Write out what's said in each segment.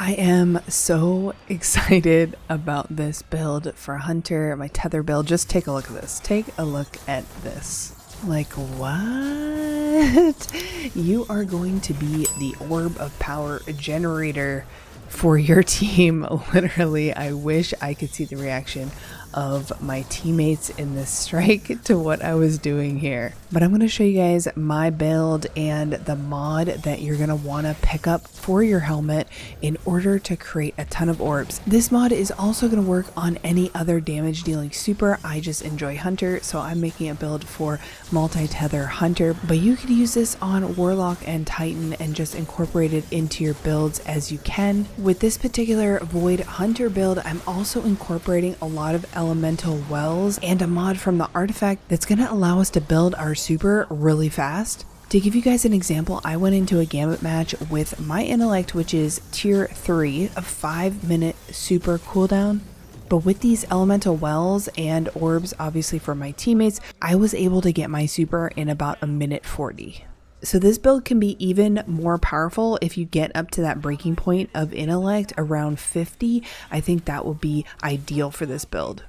I am so excited about this build for Hunter, my tether build. Just take a look at this. Take a look at this. Like, what? You are going to be the Orb of Power generator for your team. Literally, I wish I could see the reaction of my teammates in this strike to what I was doing here. But I'm going to show you guys my build and the mod that you're going to want to pick up for your helmet in order to create a ton of orbs. This mod is also going to work on any other damage dealing super. I just enjoy Hunter, so I'm making a build for multi-tether Hunter, but you could use this on Warlock and Titan and just incorporate it into your builds as you can. With this particular Void Hunter build, I'm also incorporating a lot of elemental wells and a mod from the artifact that's going to allow us to build our super really fast. To give you guys an example, I went into a Gambit match with my intellect, which is tier 3, a 5-minute super cooldown. But with these elemental wells and orbs, obviously for my teammates, I was able to get my super in about 1:40. So this build can be even more powerful if you get up to that breaking point of intellect around 50. I think that would be ideal for this build.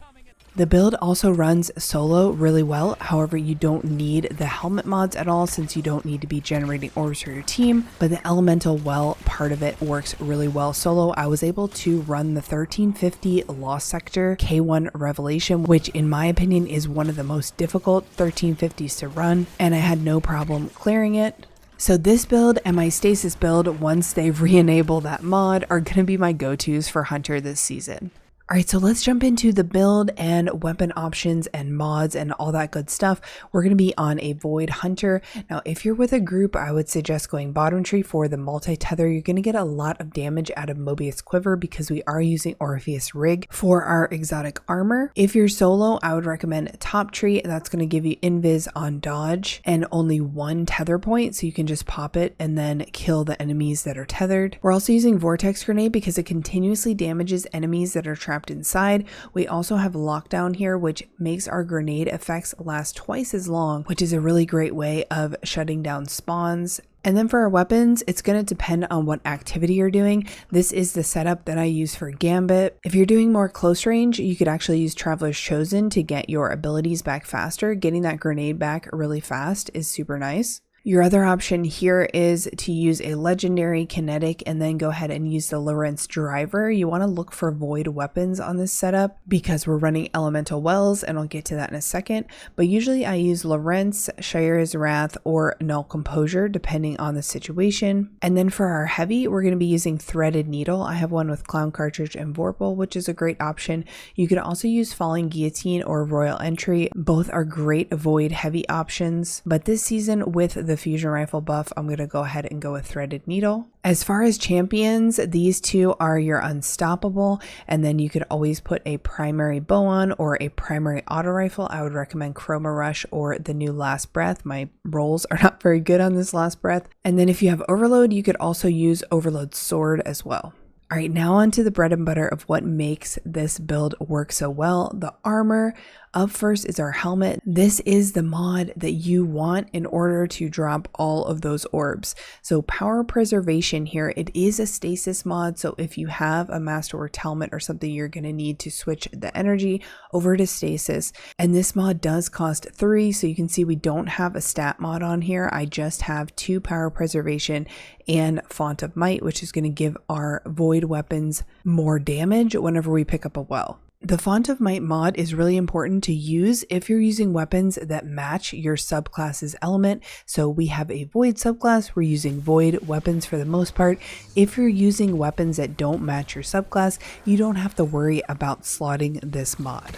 The build also runs solo really well, however you don't need the helmet mods at all since you don't need to be generating orbs for your team, but the elemental well part of it works really well solo. I was able to run the 1350 Lost Sector K1 Revelation, which in my opinion is one of the most difficult 1350s to run, and I had no problem clearing it. So this build and my Stasis build, once they re-enable that mod, are going to be my go-tos for Hunter this season. Alright, so let's jump into the build and weapon options and mods and all that good stuff. We're going to be on a Void Hunter. Now, if you're with a group, I would suggest going bottom tree for the multi-tether. You're going to get a lot of damage out of Mobius Quiver because we are using Orpheus Rig for our exotic armor. If you're solo, I would recommend top tree. That's going to give you invis on dodge and only 1 tether point, so you can just pop it and then kill the enemies that are tethered. We're also using Vortex Grenade because it continuously damages enemies that are trapped inside. We also have lockdown here, which makes our grenade effects last twice as long, which is a really great way of shutting down spawns. And then for our weapons, it's going to depend on what activity you're doing. This is the setup that I use for Gambit. If you're doing more close range, you could actually use Traveler's Chosen to get your abilities back faster. Getting that grenade back really fast is super nice. Your other option here is to use a legendary kinetic and then go ahead and use the Lorentz driver. You want to look for void weapons on this setup because we're running elemental wells, and I'll get to that in a second. But usually I use Lorentz, Shire's Wrath, or Null Composure depending on the situation. And then for our heavy, we're going to be using Threaded Needle. I have one with Clown Cartridge and Vorpal, which is a great option. You could also use Falling Guillotine or Royal Entry. Both are great void heavy options. But this season with the fusion rifle buff, I'm going to go ahead and go with Threaded Needle. As far as champions, these two are your Unstoppable, and then you could always put a primary bow on or a primary auto rifle. I would recommend Chroma Rush or the new Last Breath. My rolls are not very good on this Last Breath. And then if you have Overload, you could also use Overload Sword as well. All right, now on to the bread and butter of what makes this build work so well, the armor. Up first is our helmet. This is the mod that you want in order to drop all of those orbs. So Power Preservation here, it is a stasis mod. So if you have a Masterwork helmet or something, you're going to need to switch the energy over to stasis. And this mod does cost 3. So you can see we don't have a stat mod on here. I just have 2 Power Preservation and Font of Might, which is going to give our void weapons more damage whenever we pick up a well. The Font of Might mod is really important to use if you're using weapons that match your subclass's element. So we have a Void subclass, we're using Void weapons for the most part. If you're using weapons that don't match your subclass, you don't have to worry about slotting this mod.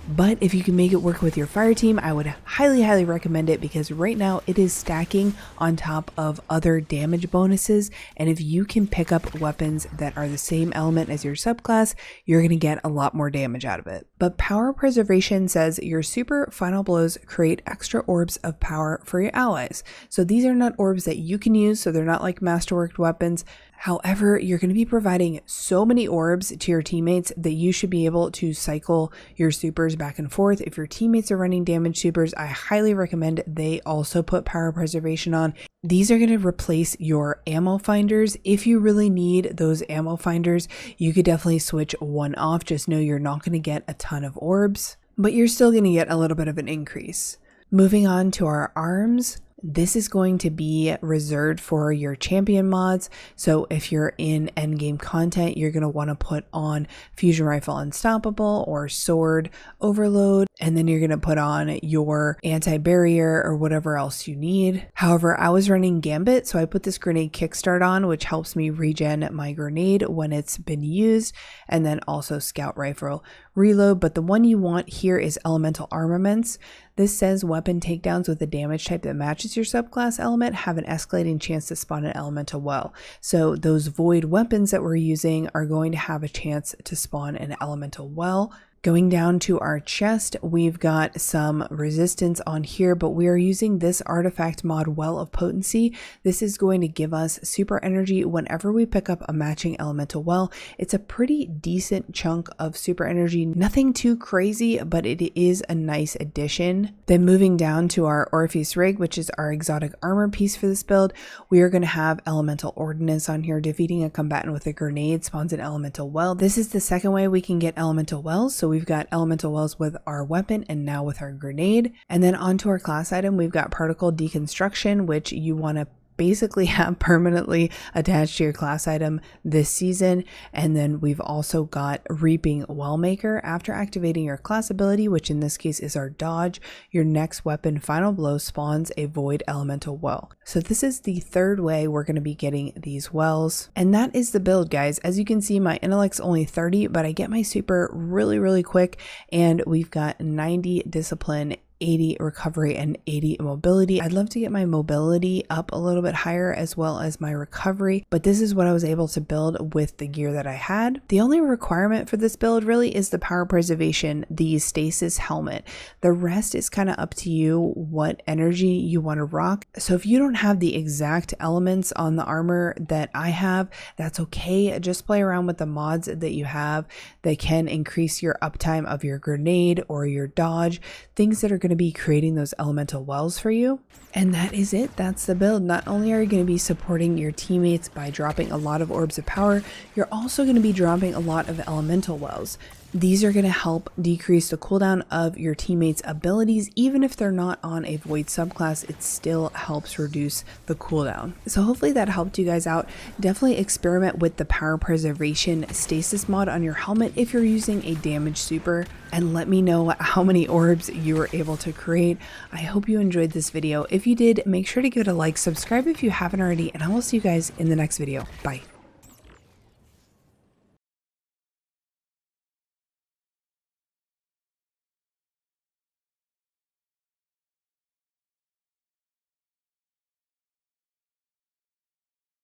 But if you can make it work with your fire team, I would highly recommend it because right now it is stacking on top of other damage bonuses. And if you can pick up weapons that are the same element as your subclass, you're going to get a lot more damage out of it. But Power Preservation says your super final blows create extra orbs of power for your allies. So these are not orbs that you can use, so they're not like masterworked weapons. However, you're going to be providing so many orbs to your teammates that you should be able to cycle your supers back and forth. If your teammates are running damage supers, I highly recommend they also put power preservation on. These are going to replace your ammo finders. If you really need those ammo finders, you could definitely switch one off. Just know you're not going to get a ton of orbs, but you're still going to get a little bit of an increase. Moving on to our arms. This is going to be reserved for your champion mods. So if you're in endgame content, you're going to want to put on Fusion Rifle Unstoppable or Sword Overload, and then you're going to put on your anti-barrier or whatever else you need. However, I was running Gambit, so I put this grenade kickstart on, which helps me regen my grenade when it's been used, and then also Scout Rifle Reload. But the one you want here is Elemental Armaments. This says weapon takedowns with a damage type that matches your subclass element have an escalating chance to spawn an elemental well. So those void weapons that we're using are going to have a chance to spawn an elemental well. Going down to our chest, we've got some resistance on here, but we are using this artifact mod, Well of Potency. This is going to give us super energy whenever we pick up a matching elemental well. It's a pretty decent chunk of super energy, nothing too crazy, but it is a nice addition. Then moving down to our Orpheus rig, which is our exotic armor piece for this build, we are going to have elemental ordnance on here. Defeating a combatant with a grenade spawns an elemental well. This is the second way we can get elemental wells. So we've got elemental wells with our weapon and now with our grenade. And then onto our class item, we've got particle deconstruction, which you want to basically have permanently attached to your class item this season. And then we've also got Reaping Wellmaker. After activating your class ability, which in this case is our dodge, your next weapon Final Blow spawns a void elemental well. So this is the third way we're going to be getting these wells. And that is the build, guys. As you can see, my intellect's only 30, but I get my super really quick, and we've got 90 discipline, 80 recovery, and 80 mobility. I'd love to get my mobility up a little bit higher as well as my recovery, but this is what I was able to build with the gear that I had. The only requirement for this build really is the power preservation, the stasis helmet. The rest is kind of up to you what energy you want to rock. So if you don't have the exact elements on the armor that I have, that's okay. Just play around with the mods that you have that can increase your uptime of your grenade or your dodge, things that are going to be creating those elemental wells for you. And that is it. That's the build. Not only are you going to be supporting your teammates by dropping a lot of orbs of power, you're also going to be dropping a lot of elemental wells. These are going to help decrease the cooldown of your teammates' abilities. Even if they're not on a void subclass, it still helps reduce the cooldown. So hopefully that helped you guys out. Definitely experiment with the power preservation stasis mod on your helmet if you're using a damage super, and let me know how many orbs you were able to create. I hope you enjoyed this video. If you did, make sure to give it a like, subscribe if you haven't already, and I will see you guys in the next video. Bye.